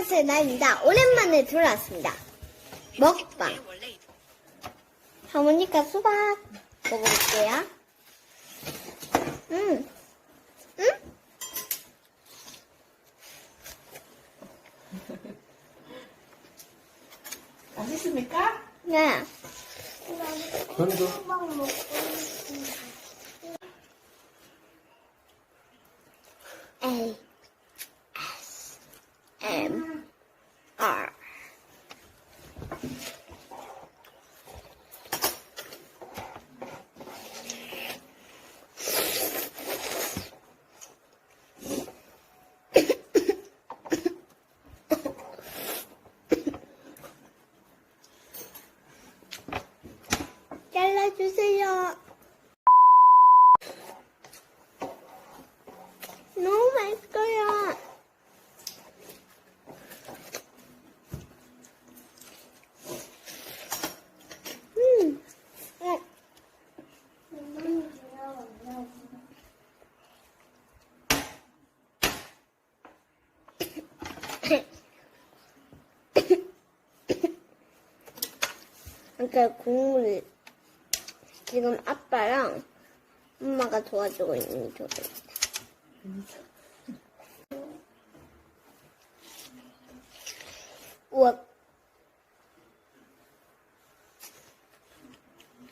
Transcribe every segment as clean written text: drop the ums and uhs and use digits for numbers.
안녕하세요, 나입니다. 오랜만에 돌아왔습니다. 먹방. 하모니카 수박 먹어볼게요. 응? 맛있습니까? 네. 현도 A S M R. 잘라주세요. 너무 맛있어요. 음. 그러니까 국물을 지금 아빠랑 엄마가 도와주고 있는 조리입니다. 우와.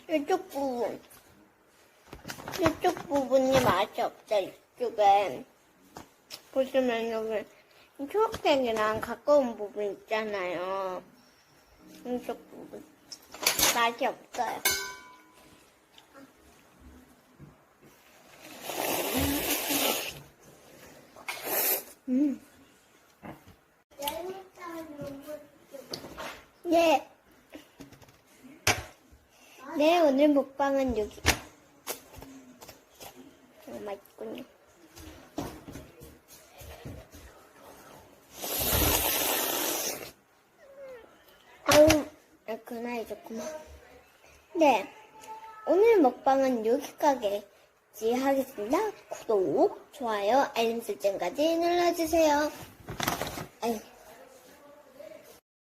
이쪽 부분이 맛이 없다. 이쪽에 보시면 여기 초록색이랑 가까운 부분 있잖아요. 이쪽 부분 맛이 없어요. 네. 네, 오늘 먹방은 여기. 너무 맛있군요. 아우, 그 나이 좋구만. 네. 오늘 먹방은 여기까지 하겠습니다. 구독, 좋아요, 알림 설정까지 눌러주세요. 아이.